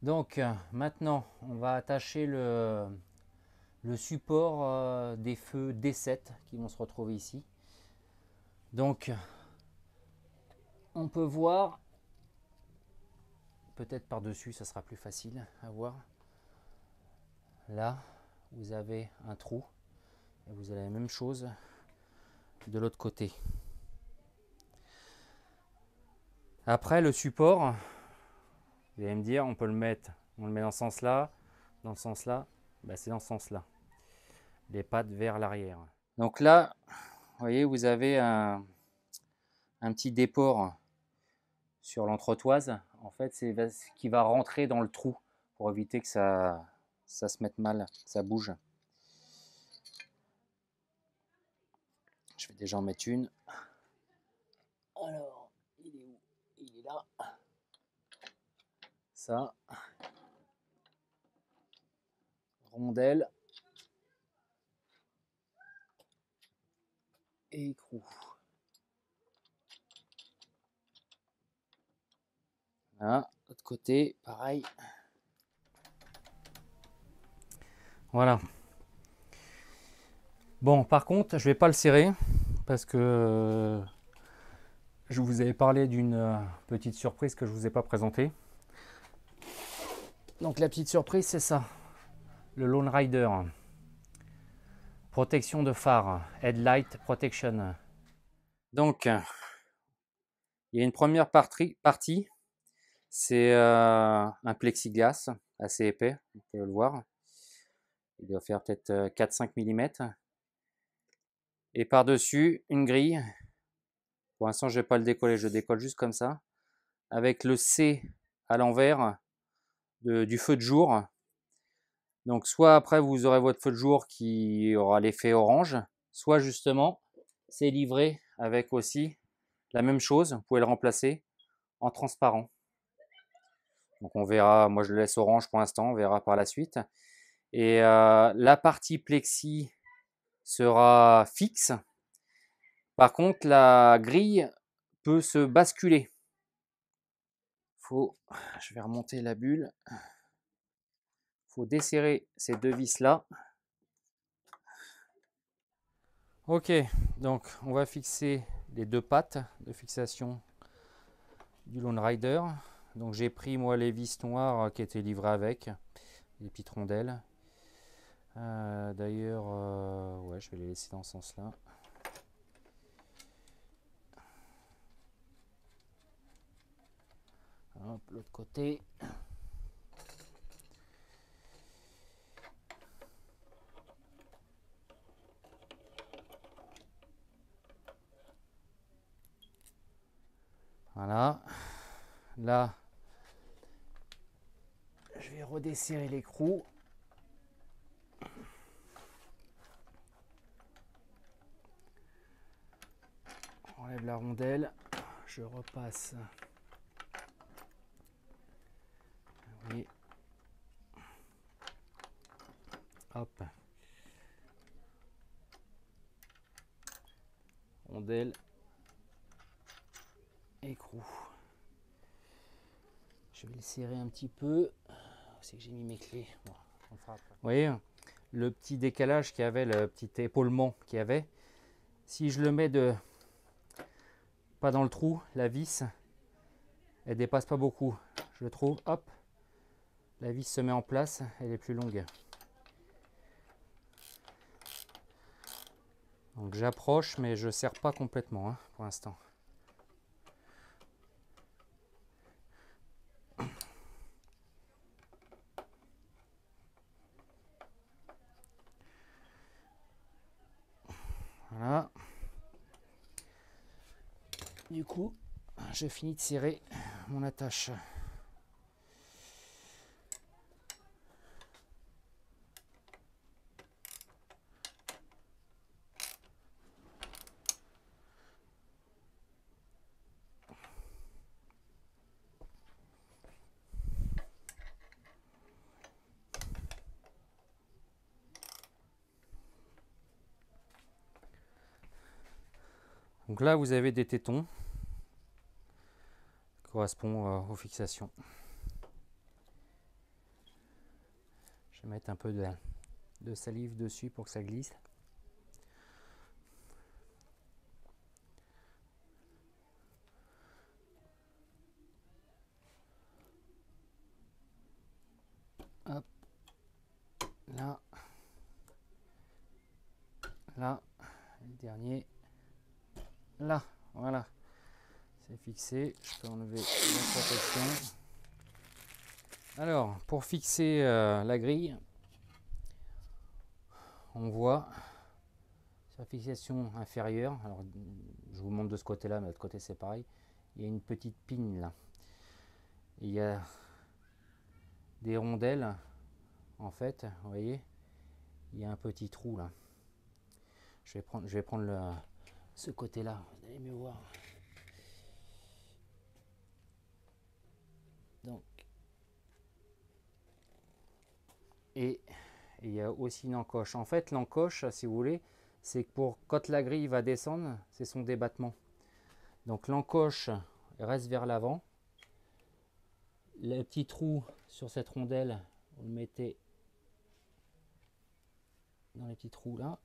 Donc maintenant, on va attacher le support des feux D7 qui vont se retrouver ici. Donc, on peut voir, peut-être par-dessus, ça sera plus facile à voir. Là, vous avez un trou et vous avez la même chose de l'autre côté. Après, le support, vous allez me dire, on peut le mettre, on le met dans ce sens-là, dans le sens-là, bah, c'est dans ce sens-là. Les pattes vers l'arrière. Donc là, vous voyez, vous avez un petit déport sur l'entretoise. En fait, c'est ce qui va rentrer dans le trou pour éviter que ça se mette mal, que ça bouge. Je vais déjà en mettre une. Alors, il est où? Il est là. Ça. Rondelle. Et écrou. Là, l'autre côté, pareil. Voilà. Bon, par contre, je vais pas le serrer parce que je vous avais parlé d'une petite surprise que je vous ai pas présentée. Donc la petite surprise, c'est ça. Le Lone Rider. Protection de phare. Headlight Protection. Donc, il y a une première partie. C'est un plexiglas assez épais, on peut le voir. Il doit faire peut-être 4-5 mm. Et par-dessus, une grille. Pour l'instant, je ne vais pas le décoller, je le décolle juste comme ça. Avec le C à l'envers du feu de jour. Donc, soit après, vous aurez votre feu de jour qui aura l'effet orange, soit justement, c'est livré avec aussi la même chose. Vous pouvez le remplacer en transparent. Donc, on verra. Moi, je le laisse orange pour l'instant, on verra par la suite. Et la partie plexi sera fixe. Par contre, la grille peut se basculer. Je vais remonter la bulle. Il faut desserrer ces deux vis là. Ok, donc on va fixer les deux pattes de fixation du Lone Rider. Donc j'ai pris moi les vis noires qui étaient livrées avec, les petites rondelles. D'ailleurs, ouais, je vais les laisser dans ce sens là. Hop, l'autre côté. Voilà. Là, je vais redesserrer l'écrou. On enlève la rondelle. Je repasse. Oui. Hop. Rondelle. Écrou. Je vais le serrer un petit peu. C'est que j'ai mis mes clés. Bon, on fera après. Vous voyez le petit décalage qu'il y avait, le petit épaulement qu'il y avait. Si je le mets pas dans le trou, la vis, elle dépasse pas beaucoup. Je trouve, hop, la vis se met en place, elle est plus longue. Donc j'approche, mais je ne serre pas complètement hein, pour l'instant. Voilà. Du coup, j'ai fini de serrer mon attache. Donc là, vous avez des tétons qui correspondent aux fixations. vais mettre un peu de salive dessus pour que ça glisse. Hop, là, là, le dernier, là, voilà, c'est fixé. Je peux enlever la protection. Alors, pour fixer la grille, on voit sur la fixation inférieure, alors je vous montre de ce côté-là, mais de l'autre côté c'est pareil, il y a une petite pine là. Il y a des rondelles, en fait, vous voyez, il y a un petit trou là. Je vais prendre ce côté-là, vous allez mieux voir. Donc, et il y a aussi une encoche. En fait, l'encoche, si vous voulez, c'est pour quand la grille va descendre, c'est son débattement. Donc l'encoche reste vers l'avant. Le petit trou sur cette rondelle, vous le mettez dans les petits trous là.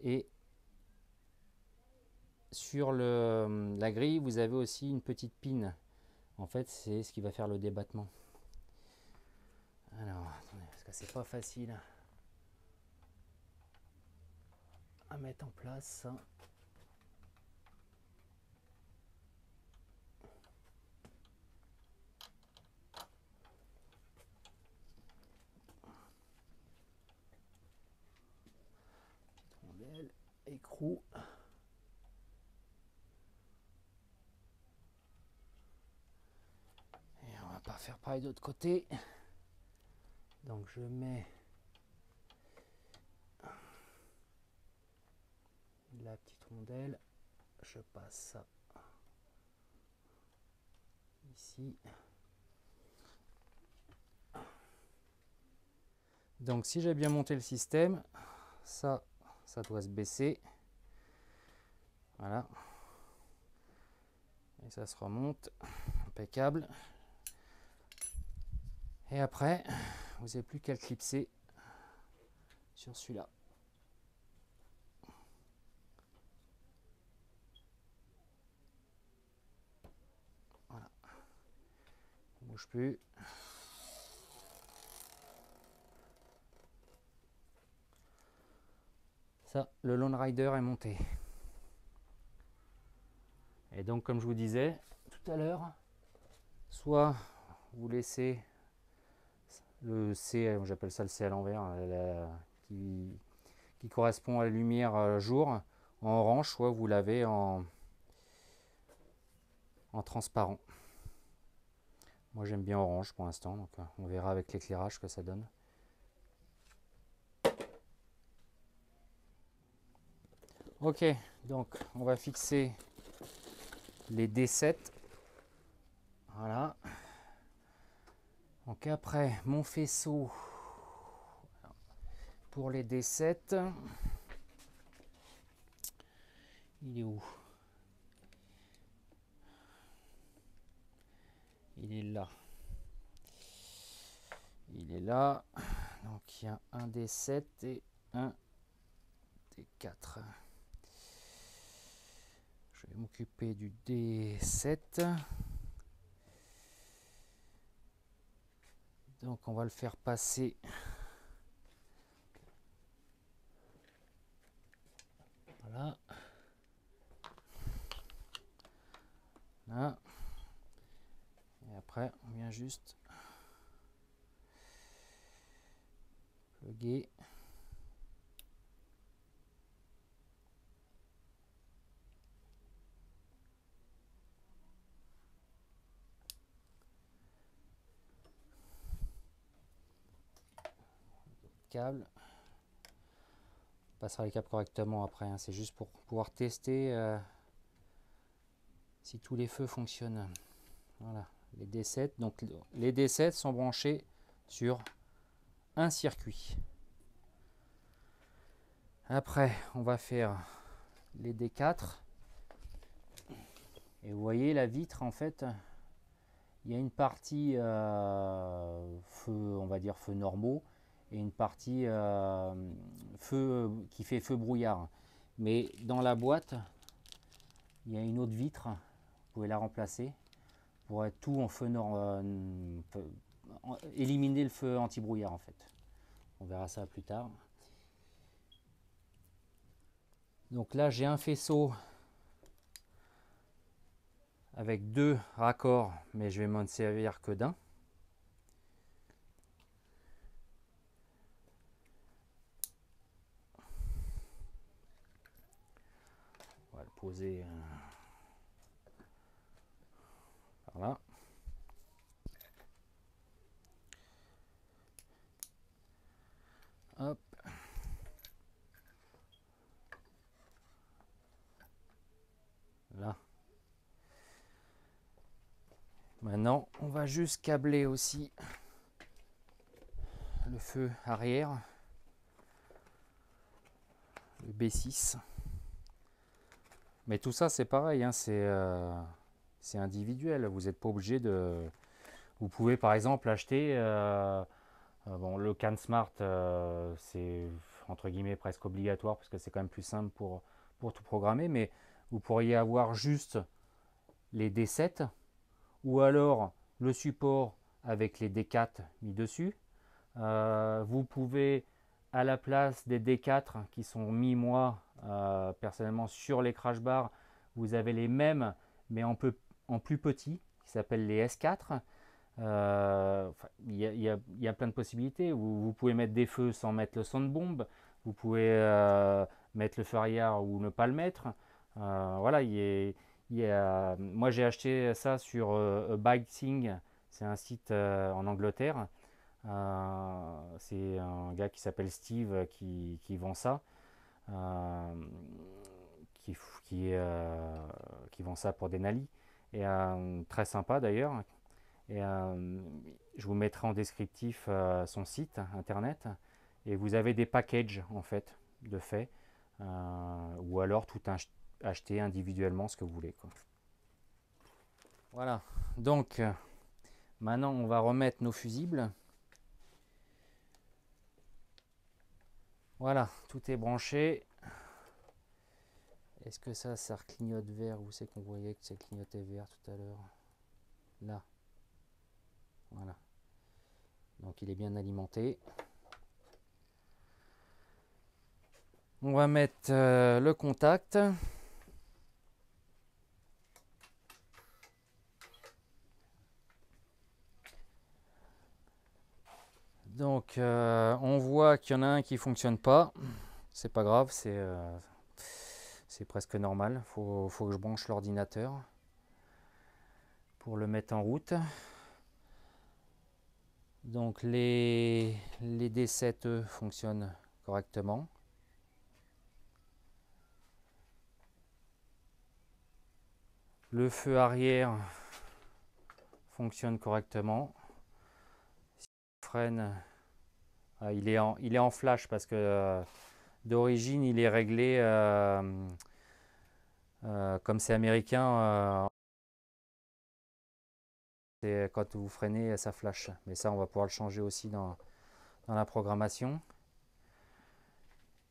Et sur la grille, vous avez aussi une petite pine. En fait, c'est ce qui va faire le débattement. Alors, attendez, parce que c'est pas facile à mettre en place. Rondelle, écrou. Et on va pas faire pareil de l'autre côté. Donc je mets la petite rondelle, je passe ça ici. Donc si j'ai bien monté le système, ça doit se baisser. Voilà. Et ça se remonte. Impeccable. Et après, vous n'avez plus qu'à le clipser sur celui-là. Voilà. Il ne bouge plus. Ça, le Lone Rider est monté. Et donc, comme je vous disais tout à l'heure, soit vous laissez le C, j'appelle ça le C à l'envers, qui correspond à la lumière jour en orange, soit vous l'avez en transparent. Moi j'aime bien orange pour l'instant, donc on verra avec l'éclairage ce que ça donne. Ok, donc on va fixer les D7. Voilà. Donc après mon faisceau pour les D7, il est où? Il est là. Il est là. Donc il y a un D7 et un D4. Je vais m'occuper du D7. Donc on va le faire passer voilà. Là. Et après on vient juste plugger. Câble. On passera les câbles correctement après, hein. C'est juste pour pouvoir tester si tous les feux fonctionnent. Voilà, les D7. Donc les D7 sont branchés sur un circuit. Après, on va faire les D4. Et vous voyez la vitre en fait, Il y a une partie feu, on va dire feu normaux, et une partie feu qui fait feu brouillard. Mais dans la boîte, il y a une autre vitre, vous pouvez la remplacer pour être tout en feu éliminer le feu anti-brouillard en fait. On verra ça plus tard. Donc là j'ai un faisceau avec 2 raccords, mais je vais m'en servir que d'un. On va le poser par là. Hop. Là. Maintenant, on va juste câbler aussi le feu arrière, le B6. Mais tout ça, c'est pareil, hein, c'est individuel. Vous n'êtes pas obligé de... Vous pouvez par exemple acheter... bon, le CAN-SMART, c'est entre guillemets presque obligatoire parce que c'est quand même plus simple pour tout programmer. Mais vous pourriez avoir juste les D7 ou alors le support avec les D4 mis dessus. Vous pouvez, à la place des D4 qui sont mis moi personnellement sur les crash bars, vous avez les mêmes mais en plus petit qui s'appellent les S4. Il y a plein de possibilités. Vous pouvez mettre des feux sans mettre le sound bomb. Vous pouvez mettre le feu arrière ou ne pas le mettre. Voilà, moi j'ai acheté ça sur Biking. C'est un site en Angleterre. C'est un gars qui s'appelle Steve qui vend ça. Euh, qui, qui vend ça pour Denali. Et très sympa d'ailleurs. Et je vous mettrai en descriptif son site internet. Et vous avez des packages en fait de fait. Ou alors tout acheter individuellement ce que vous voulez, quoi. Voilà. Donc maintenant on va remettre nos fusibles. Voilà, tout est branché. Est-ce que ça clignote vert? Où c'est qu'on voyait que ça clignotait vert tout à l'heure? Là. Voilà. Donc il est bien alimenté. On va mettre le contact. Donc on voit qu'il y en a un qui fonctionne pas. C'est pas grave, c'est presque normal. Faut que je branche l'ordinateur pour le mettre en route. Donc les D7 eux, fonctionnent correctement. Le feu arrière fonctionne correctement. Si on freine, il est en flash parce que d'origine il est réglé comme c'est américain. Quand vous freinez, ça flash. Mais ça, on va pouvoir le changer aussi dans la programmation.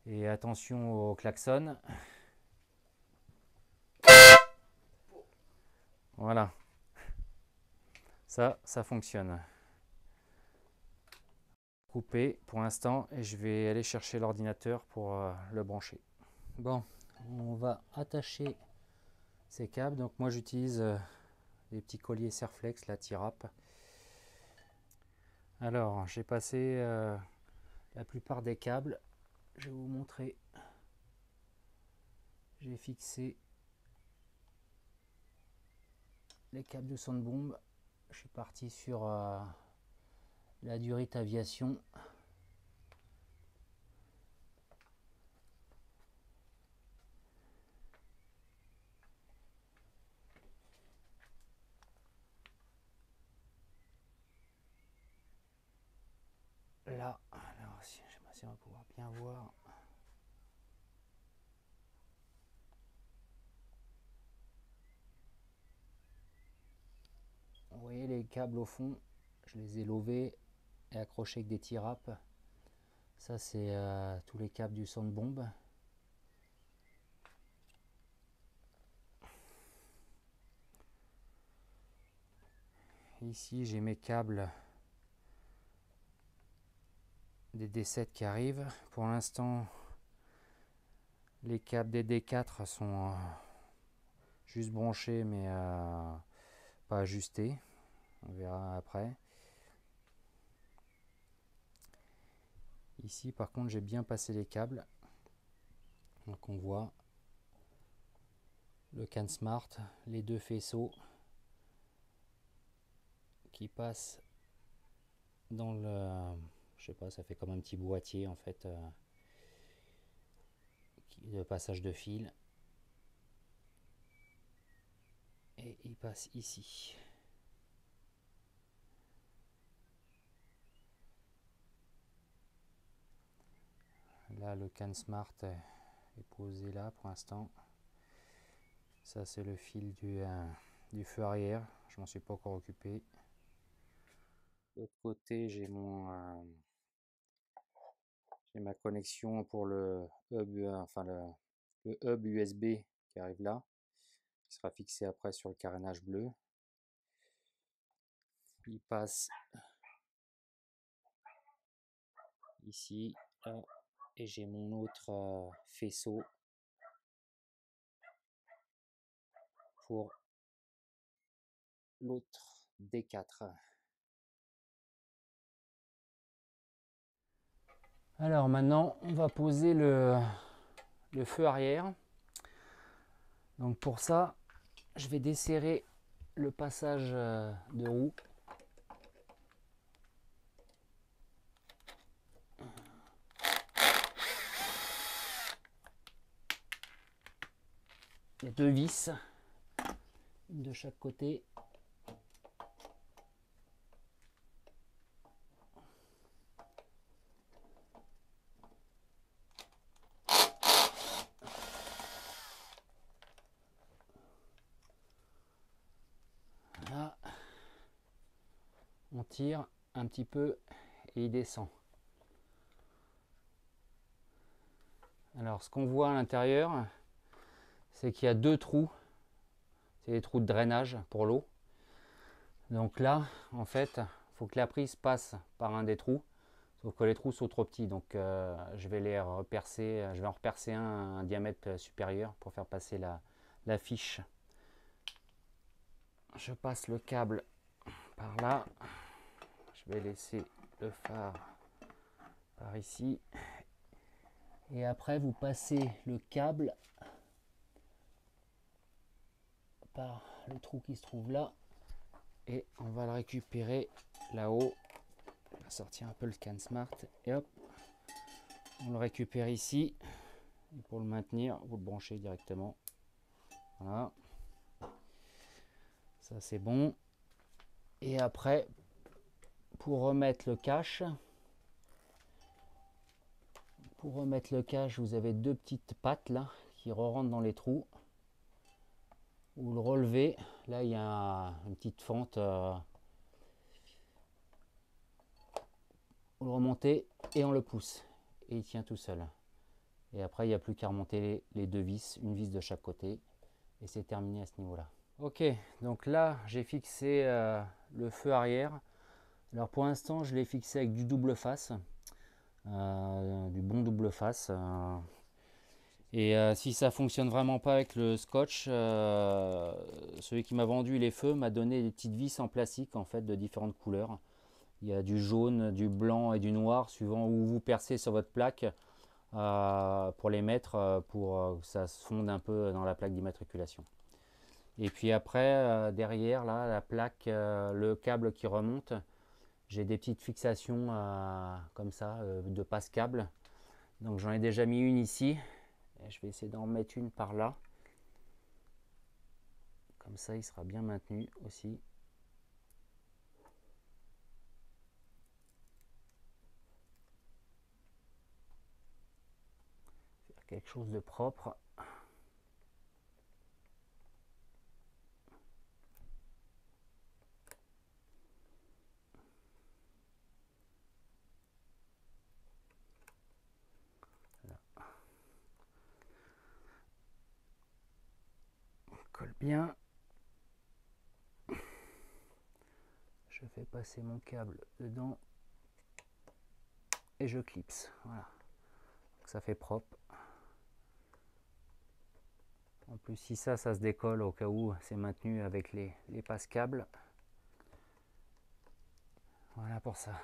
Et attention au klaxon. Voilà. Ça fonctionne. Coupé pour l'instant et je vais aller chercher l'ordinateur pour le brancher. Bon, on va attacher ces câbles. Donc moi j'utilise les petits colliers Serflex, la T-Rap. Alors j'ai passé la plupart des câbles. Je vais vous montrer. J'ai fixé les câbles de soundbomb. Je suis parti sur la Durite Aviation. Là, alors je sais pas si on va pouvoir bien voir. Vous voyez câbles au fond, je les ai lovés et accrochés avec des T-Rap. Ça c'est tous les câbles du sound bomb. Ici j'ai mes câbles des D7 qui arrivent. Pour l'instant les câbles des D4 sont juste branchés mais pas ajustés. On verra après. Ici par contre j'ai bien passé les câbles. Donc on voit le CAN Smart, les deux faisceaux qui passent dans le, je sais pas, ça fait comme un petit boîtier en fait, de passage de fil, et il passe ici. Là le CAN Smart est posé là pour l'instant. Ça c'est le fil du feu arrière, je m'en suis pas encore occupé. De l'autre côté j'ai j'ai ma connexion pour le hub, enfin le hub USB qui arrive là, qui sera fixé après sur le carénage bleu. Il passe ici, là, et j'ai mon autre faisceau pour l'autre D4. Alors maintenant on va poser le feu arrière. Donc pour ça je vais desserrer le passage de roue. Il y a deux vis, une de chaque côté. Là, on tire un petit peu et il descend. Alors ce qu'on voit à l'intérieur, c'est qu'il y a deux trous. C'est des trous de drainage pour l'eau. Donc là, en fait, il faut que la prise passe par un des trous. Sauf que les trous sont trop petits, donc je vais les repercer. Je vais en repercer un diamètre supérieur pour faire passer la fiche. Je passe le câble par là. Je vais laisser le phare par ici. Et après, vous passez le câble par le trou qui se trouve là. Et on va le récupérer là-haut. On va sortir un peu le CAN Smart. Et hop, on le récupère ici. Et pour le maintenir, vous le branchez directement. Voilà. Ça c'est bon. Et après, pour remettre le cache, vous avez deux petites pattes là qui rentrent dans les trous. Vous le relevez. Là, il y a une petite fente. Vous le remontez et on le pousse. Et il tient tout seul. Et après, il n'y a plus qu'à remonter les deux vis, une vis de chaque côté. Et c'est terminé à ce niveau-là. Ok, donc là, j'ai fixé le feu arrière. Alors pour l'instant, je l'ai fixé avec du double face. Du bon double face. Et si ça fonctionne vraiment pas avec le scotch, celui qui m'a vendu les feux m'a donné des petites vis en plastique en fait de différentes couleurs. Il y a du jaune, du blanc et du noir suivant où vous percez sur votre plaque pour les mettre pour que ça se fonde un peu dans la plaque d'immatriculation. Et puis après derrière là la plaque, le câble qui remonte, j'ai des petites fixations comme ça de passe-câble. Donc j'en ai déjà mis une ici. Et je vais essayer d'en mettre une par là. Comme ça, il sera bien maintenu aussi. Faire quelque chose de propre. colle bien. Je fais passer mon câble dedans et je clipse. Voilà. Donc ça fait propre. En plus, si ça se décolle au cas où c'est maintenu avec les passes câbles. Voilà pour ça.